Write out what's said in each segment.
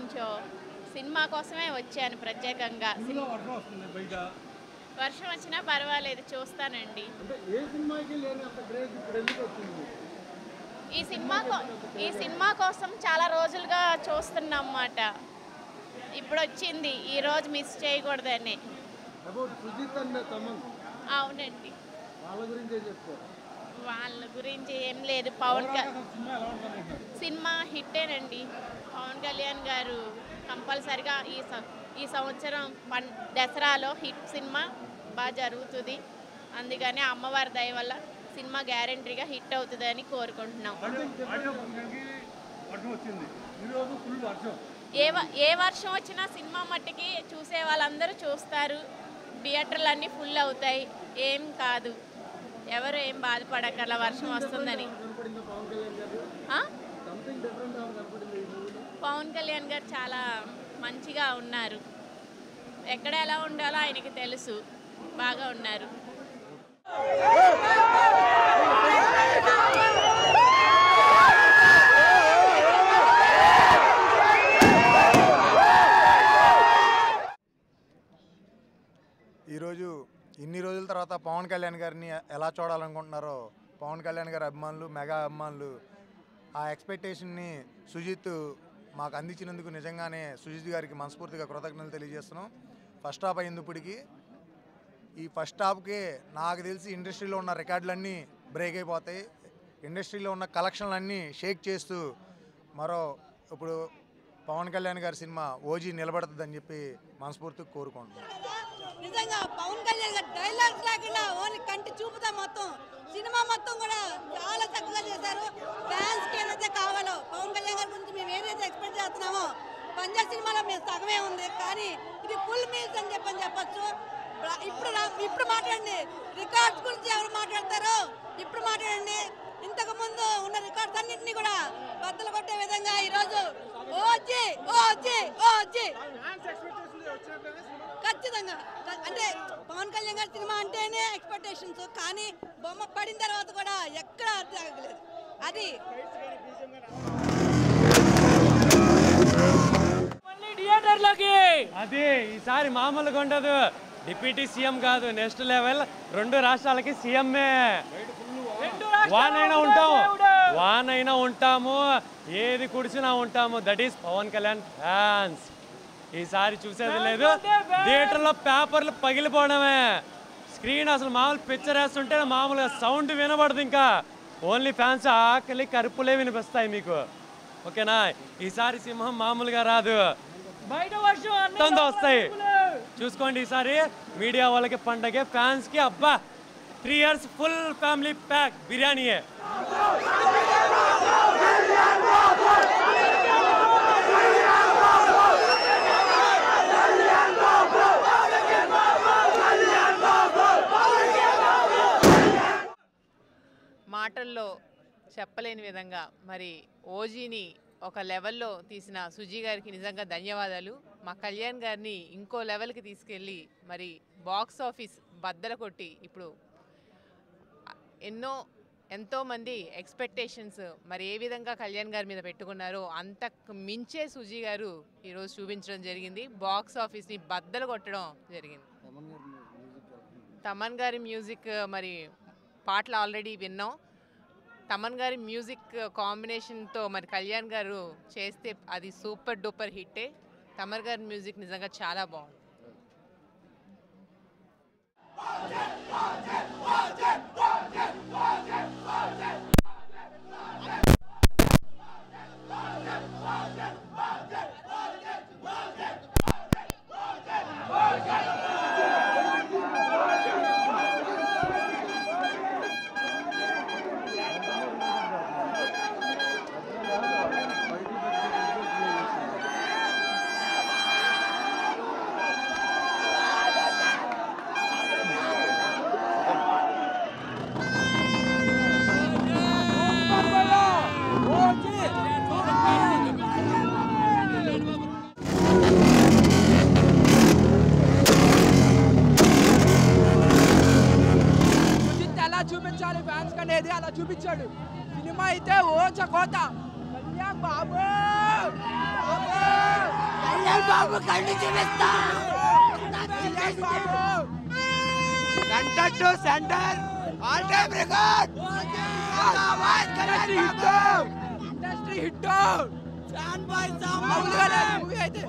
నుంచో సినిమా కోసమే వచ్చాను ప్రత్యేకంగా. వర్షం వచ్చినా పర్వాలేదు, చూస్తానండి. ఈ సినిమా కోసం చాలా రోజులుగా చూస్తున్నమాట. ఇప్పుడు వచ్చింది, ఈరోజు మిస్ చేయకూడదని. అవునండి, వాళ్ళ గురించి ఏం లేదు. సినిమా హిట్టేనండి. పవన్ కళ్యాణ్ గారు కంపల్సరిగా ఈ సంవత్సరం దసరాలో హిట్ సినిమా బాగా జరుగుతుంది. అందుకని అమ్మవారి దయ వల్ల సినిమా గ్యారంటీగా హిట్ అవుతుందని కోరుకుంటున్నాం. ఏ వర్షం వచ్చినా సినిమా మట్టికి చూసే వాళ్ళందరూ చూస్తారు. థియేటర్లు అన్నీ ఫుల్ అవుతాయి. ఏం కాదు, ఎవరు ఏం బాధపడక్కర్లా వర్షం వస్తుందని. పవన్ కళ్యాణ్ గారు చాలా మంచిగా ఉన్నారు. ఎక్కడ ఎలా ఉండాలో ఆయనకి తెలుసు, బాగా ఉన్నారు. ఈరోజు ఇన్ని రోజుల తర్వాత పవన్ కళ్యాణ్ గారిని ఎలా చూడాలనుకుంటున్నారో పవన్ కళ్యాణ్ గారి అభిమానులు, మెగా అభిమానులు ఆ ఎక్స్పెక్టేషన్ని సుజిత్ మాకు అందించినందుకు నిజంగానే సుజిత్ గారికి మనస్ఫూర్తిగా కృతజ్ఞతలు తెలియజేస్తున్నాం. ఫస్ట్ హాఫ్ అయ్యేందుప్పటికి ఈ ఫస్ట్ హాఫ్కి నాకు తెలిసి ఇండస్ట్రీలో ఉన్న రికార్డులన్నీ బ్రేక్ అయిపోతాయి. ఇండస్ట్రీలో ఉన్న కలెక్షన్లన్నీ షేక్ చేస్తూ ఇప్పుడు పవన్ కళ్యాణ్ గారి సినిమా ఓజీ నిలబడుతుందని చెప్పి మనస్ఫూర్తిగా కోరుకుంటున్నాం. నిజంగా పవన్ కళ్యాణ్ గారు డైలాగ్స్ లేకుండా ఓన్లీ కంటి చూపుతా మొత్తం సినిమా మొత్తం కూడా చాలా చక్కగా చేశారు. ఫ్యాన్స్ కి ఏదైతే కావాలో పవన్ కళ్యాణ్ గారి గురించి మేము ఏదైతే ఎక్స్పెక్ట్ చేస్తున్నామో పంజాబ్ సినిమాలో మేము సగమే ఉంది, కానీ ఇది ఫుల్ మీల్స్ అని చెప్పొచ్చు. ఇప్పుడు మాట్లాడండి, రికార్డ్స్ గురించి ఎవరు మాట్లాడతారో ఇప్పుడు మాట్లాడండి. ఇంతకు ముందు ఉన్న రికార్డ్స్ అన్నింటినీ కూడా బద్దలు కొట్టే విధంగా ఈరోజు ఓజీ ఓజీ ఓజీ ఖచ్చితంగా. అంటే పవన్ కళ్యాణ్ గారి సినిమా అంటేనే ఎక్స్పెక్టేషన్స్, కానీ బొమ్మ పడిన తర్వాత కూడా ఎక్కడ అర్థం ఆగలేదు. అది ఈసారి మామూలుగా ఉండదు. డిప్యూటీ సీఎం కాదు, నెక్స్ట్ లెవెల్. 2 రాష్ట్రాలకి సీఎంఏ. వానైనా ఉంటాము, ఏది కుడిచినా ఉంటాము. That is Pawan Kalyan fans. ఈసారి చూసేది లేదు. థియేటర్లో పేపర్లు పగిలిపోవడమే. స్క్రీన్ అసలు మామూలు పిక్చర్ వేస్తుంటే మామూలుగా సౌండ్ వినబడదు. ఇంకా ఓన్లీ ఫ్యాన్స్ ఆకలి కరుపులే వినిపిస్తాయి మీకు. ఓకేనా? ఈసారి సింహం మామూలుగా రాదు, వస్తాయి. చూసుకోండి ఈసారి మీడియా వాళ్ళకి పండగే, ఫ్యాన్స్కి అబ్బా 3 years ఫుల్ ఫ్యామిలీ ప్యాక్ బిర్యానీయే. మాటల్లో చెప్పలేని విధంగా మరి ఓజీని ఒక లెవెల్లో తీసిన సుజీ గారికి నిజంగా ధన్యవాదాలు. మా కళ్యాణ్ గారిని ఇంకో లెవెల్కి తీసుకెళ్ళి మరి బాక్స్ ఆఫీస్ బద్దలు కొట్టి ఇప్పుడు ఎంతోమంది ఎక్స్పెక్టేషన్స్ మరి ఏ విధంగా కళ్యాణ్ గారి మీద పెట్టుకున్నారో అంతకు మించే సుజీ గారు ఈరోజు చూపించడం జరిగింది. బాక్స్ ఆఫీస్ని బద్దలు కొట్టడం జరిగింది. తమన్ గారి మ్యూజిక్ మరి పాటలు ఆల్రెడీ విన్నాం. తమన్ గారి మ్యూజిక్ కాంబినేషన్తో మరి కళ్యాణ్ గారు చేస్తే అది సూపర్ డూపర్ హిట్టే. తమన్ గారి మ్యూజిక్ నిజంగా చాలా బాగుంది. చూపించాలి ఫ్యాన్స్ అనేది అలా చూపించాడు. సినిమా అయితే ఓచ కోత. Kalyan Babu centre to centre all time record industry hit fan boys movie అయితే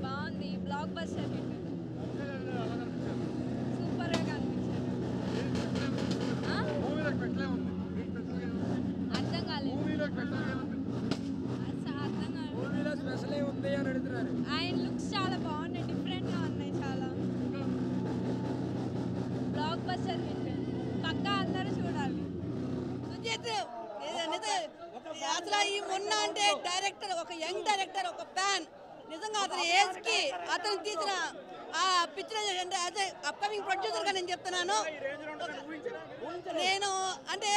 బాగుంది బ్లాక్ బస్టర్ హిట్ సూపర్ గా కనిపించారు అర్థం కాలేదు ఆయన లుక్స్ చాలా బాగున్నాయి డిఫరెంట్ గా ఉన్నాయి చాలా బ్లాక్ బస్టర్ హిట్ పక్కా అందరూ చూడాలి సుజిత్ అసలు ఈ మొన్న అంటే డైరెక్టర్ ఒక యంగ్ డైరెక్టర్ ఒక ఫ్యాన్ నిజంగా అతని ఏజ్ కి అతను తీసిన ఆ పిక్చర్ అంటే అదే అప్కమింగ్ ప్రొడ్యూసర్ గా నేను చెప్తున్నాను నేను అంటే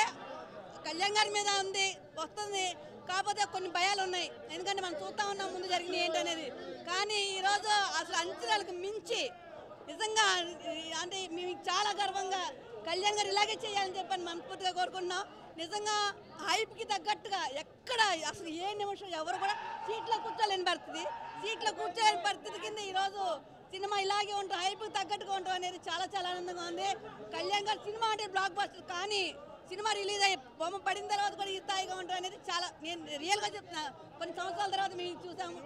కళ్యాణ్ గారి మీద ఉంది వస్తుంది కాకపోతే కొన్ని భయాలు ఉన్నాయి ఎందుకంటే మనం చూస్తా ఉన్నాం ముందు జరిగిన ఏంటనేది కానీ ఈరోజు అసలు అంచనాలకు మించి నిజంగా అంటే మేము చాలా గర్వంగా కళ్యాణ్ గారు ఇలాగే చేయాలని చెప్పని మనస్ఫూర్తిగా కోరుకుంటున్నాం నిజంగా హైప్కి తగ్గట్టుగా ఎక్కడ అసలు ఏ నిమిషం ఎవరు కూడా సీట్లో కూర్చోలేని పరిస్థితి కింద ఈరోజు సినిమా ఇలాగే ఉంటుంది హైప్కి తగ్గట్టుగా ఉంటాం అనేది చాలా చాలా ఆనందంగా ఉంది కళ్యాణ్ గారు సినిమా అంటే బ్లాక్ బస్టర్ కానీ సినిమా రిలీజ్ అయ్యి బొమ్మ పడిన తర్వాత కూడా ఈ స్థాయిగా ఉంటుంది అనేది చాలా నేను రియల్గా చెప్తున్నా కొన్ని సంవత్సరాల తర్వాత మేము చూసాము